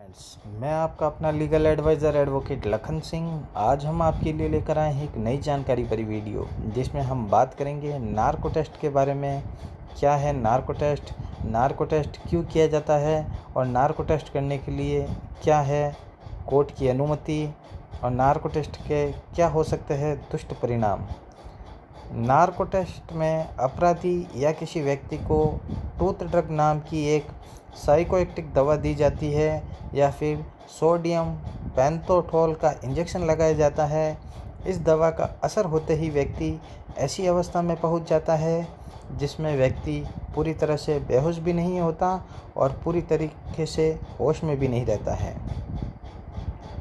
Friends, मैं आपका अपना legal adviser advocate Lakhan Singh. आज हम आपके लिए लेकर आए हैं एक नई जानकारी भरी वीडियो, जिसमें हम बात करेंगे नार्को टेस्ट के बारे में। क्या है नार्को टेस्ट क्यों किया जाता है और नार्को टेस्ट करने के लिए क्या है कोर्ट की अनुमति, और नार्को टेस्ट के क्या हो सकते हैं दुष्ट परिणाम। नार्को टेस्ट में अपराधी या किसी व्यक्ति को टूथ ड्रग नाम की एक साइकोएक्टिव दवा दी जाती है या फिर सोडियम पेंटोथॉल का इंजेक्शन लगाया जाता है। इस दवा का असर होते ही व्यक्ति ऐसी अवस्था में पहुंच जाता है जिसमें व्यक्ति पूरी तरह से बेहोश भी नहीं होता और पूरी तरीके से होश में भी नहीं रहता है।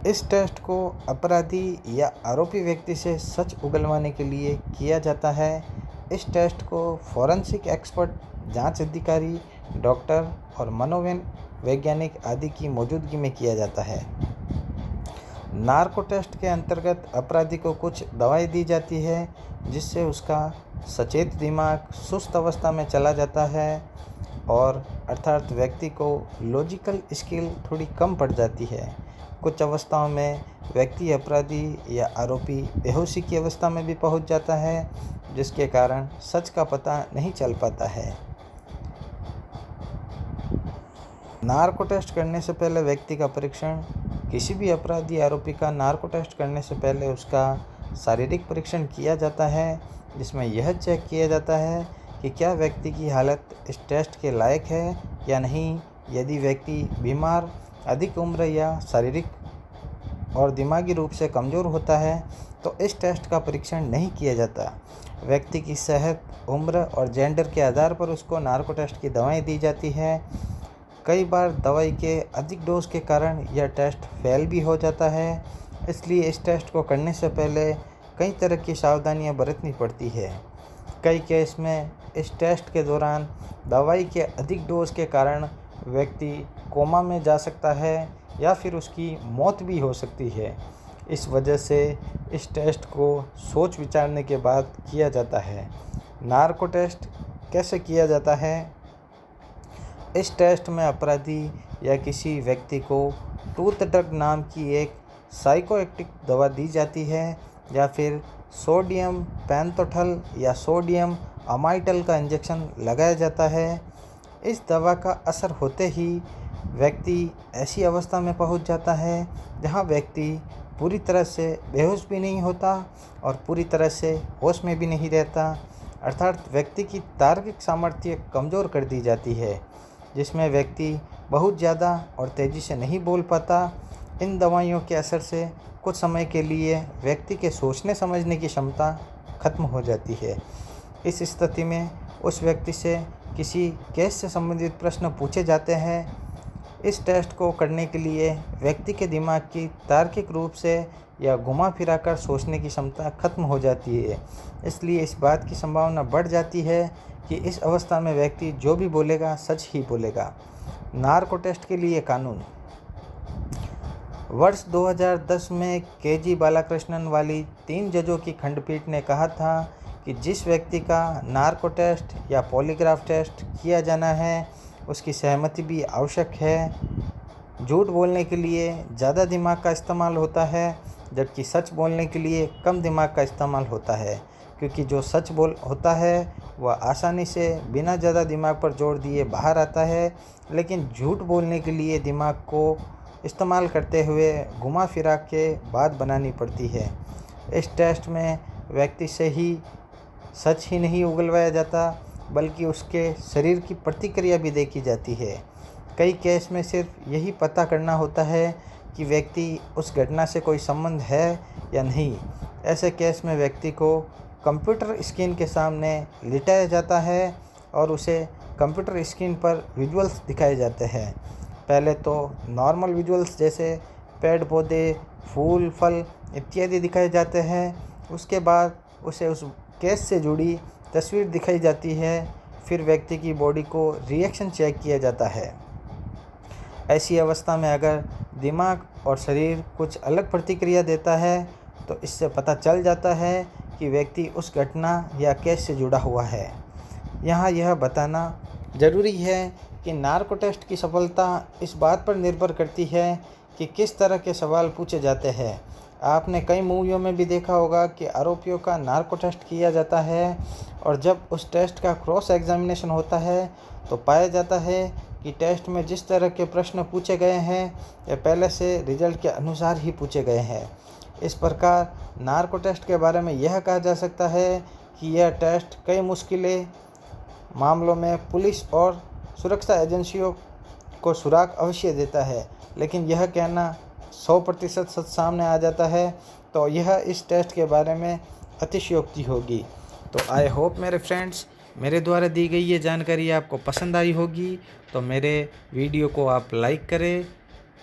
इस टेस्ट को अपराधी या आरोपी व्यक्ति से सच उगलवाने के लिए किया जाता है। इस टेस्ट को फॉरेंसिक एक्सपर्ट, जांच अधिकारी, डॉक्टर और मनोवैज्ञानिक आदि की मौजूदगी में किया जाता है। नार्को टेस्ट के अंतर्गत अपराधी को कुछ दवाएं दी जाती है जिससे उसका सचेत दिमाग सुस्त अवस्था में चला जाता है और अर्थात व्यक्ति को लॉजिकल स्किल थोड़ी कम पड़ जाती है। कुछ अवस्थाओं में व्यक्ति अपराधी या आरोपी बेहोशी की अवस्था में भी पहुंच जाता है, जिसके कारण सच का पता नहीं चल पाता है। नार्को टेस्ट करने से पहले व्यक्ति का परीक्षण, किसी भी अपराधी आरोपी का नार्को टेस्ट करने से पहले उसका शारीरिक परीक्षण किया जाता है, जिसमें यह चेक किया जाता है कि क्या व्यक्ति की हालत इस टेस्ट के लायक है या नहीं। यदि व्यक्ति बीमार, अधिक उम्र या शारीरिक और दिमागी रूप से कमज़ोर होता है तो इस टेस्ट का परीक्षण नहीं किया जाता। व्यक्ति की सेहत, उम्र और जेंडर के आधार पर उसको नार्को टेस्ट की दवाएं दी जाती है। कई बार दवाई के अधिक डोज के कारण यह टेस्ट फेल भी हो जाता है, इसलिए इस टेस्ट को करने से पहले कई तरह की सावधानियां बरतनी पड़ती है। कई केस में इस टेस्ट के दौरान दवाई के अधिक डोज के कारण व्यक्ति कोमा में जा सकता है या फिर उसकी मौत भी हो सकती है। इस वजह से इस टेस्ट को सोच विचारने के बाद किया जाता है। नार्को टेस्ट कैसे किया जाता है? इस टेस्ट में अपराधी या किसी व्यक्ति को टूथ ड्रग नाम की एक साइकोएक्टिव दवा दी जाती है या फिर सोडियम पेंटोथॉल या सोडियम अमाइटल का इंजेक्शन लगाया जाता है। इस दवा का असर होते ही व्यक्ति ऐसी अवस्था में पहुंच जाता है जहां व्यक्ति पूरी तरह से बेहोश भी नहीं होता और पूरी तरह से होश में भी नहीं रहता, अर्थात व्यक्ति की तार्किक सामर्थ्य कमज़ोर कर दी जाती है, जिसमें व्यक्ति बहुत ज़्यादा और तेज़ी से नहीं बोल पाता। इन दवाइयों के असर से कुछ समय के लिए व्यक्ति के सोचने समझने की क्षमता खत्म हो जाती है। इस स्थिति में उस व्यक्ति से किसी केस से संबंधित प्रश्न पूछे जाते हैं। इस टेस्ट को करने के लिए व्यक्ति के दिमाग की तार्किक रूप से या घुमा फिरा कर सोचने की क्षमता खत्म हो जाती है, इसलिए इस बात की संभावना बढ़ जाती है कि इस अवस्था में व्यक्ति जो भी बोलेगा सच ही बोलेगा। नार्को टेस्ट के लिए कानून। वर्ष 2010 में के.जी. बालाकृष्णन वाली 3 जजों की खंडपीठ ने कहा था कि जिस व्यक्ति का नार्को टेस्ट या पॉलीग्राफ टेस्ट किया जाना है उसकी सहमति भी आवश्यक है। झूठ बोलने के लिए ज़्यादा दिमाग का इस्तेमाल होता है, जबकि सच बोलने के लिए कम दिमाग का इस्तेमाल होता है, क्योंकि जो सच होता है वह आसानी से बिना ज़्यादा दिमाग पर जोर दिए बाहर आता है, लेकिन झूठ बोलने के लिए दिमाग को इस्तेमाल करते हुए घुमा फिरा के बात बनानी पड़ती है। इस टेस्ट में व्यक्ति से ही सच ही नहीं उगलवाया जाता, बल्कि उसके शरीर की प्रतिक्रिया भी देखी जाती है। कई केस में सिर्फ यही पता करना होता है कि व्यक्ति उस घटना से कोई संबंध है या नहीं। ऐसे केस में व्यक्ति को कंप्यूटर स्क्रीन के सामने लिटाया जाता है और उसे कंप्यूटर स्क्रीन पर विजुअल्स दिखाए जाते हैं। पहले तो नॉर्मल विजुअल्स जैसे पेड़ पौधे, फूल, फल इत्यादि दिखाए जाते हैं। उसके बाद उसे उस केस से जुड़ी तस्वीर दिखाई जाती है। फिर व्यक्ति की बॉडी को रिएक्शन चेक किया जाता है। ऐसी अवस्था में अगर दिमाग और शरीर कुछ अलग प्रतिक्रिया देता है तो इससे पता चल जाता है कि व्यक्ति उस घटना या केस से जुड़ा हुआ है। यहाँ यह बताना ज़रूरी है कि नार्को टेस्ट की सफलता इस बात पर निर्भर करती है कि किस तरह के सवाल पूछे जाते हैं। आपने कई मूवियों में भी देखा होगा कि आरोपियों का नार्को टेस्ट किया जाता है और जब उस टेस्ट का क्रॉस एग्जामिनेशन होता है तो पाया जाता है कि टेस्ट में जिस तरह के प्रश्न पूछे गए हैं ये पहले से रिजल्ट के अनुसार ही पूछे गए हैं। इस प्रकार नार्को टेस्ट के बारे में यह कहा जा सकता है कि यह टेस्ट कई मुश्किलें मामलों में पुलिस और सुरक्षा एजेंसियों को सुराग अवश्य देता है, लेकिन यह कहना 100% सच सामने आ जाता है तो यह इस टेस्ट के बारे में अतिशयोक्ति होगी। तो आई होप मेरे फ्रेंड्स मेरे द्वारा दी गई ये जानकारी आपको पसंद आई होगी। तो मेरे वीडियो को आप लाइक करें,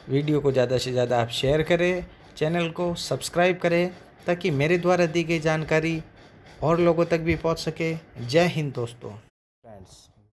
वीडियो को ज़्यादा से ज़्यादा आप शेयर करें, चैनल को सब्सक्राइब करें ताकि मेरे द्वारा दी गई जानकारी और लोगों तक भी पहुंच सके। जय हिंद दोस्तों फ्रेंड्स।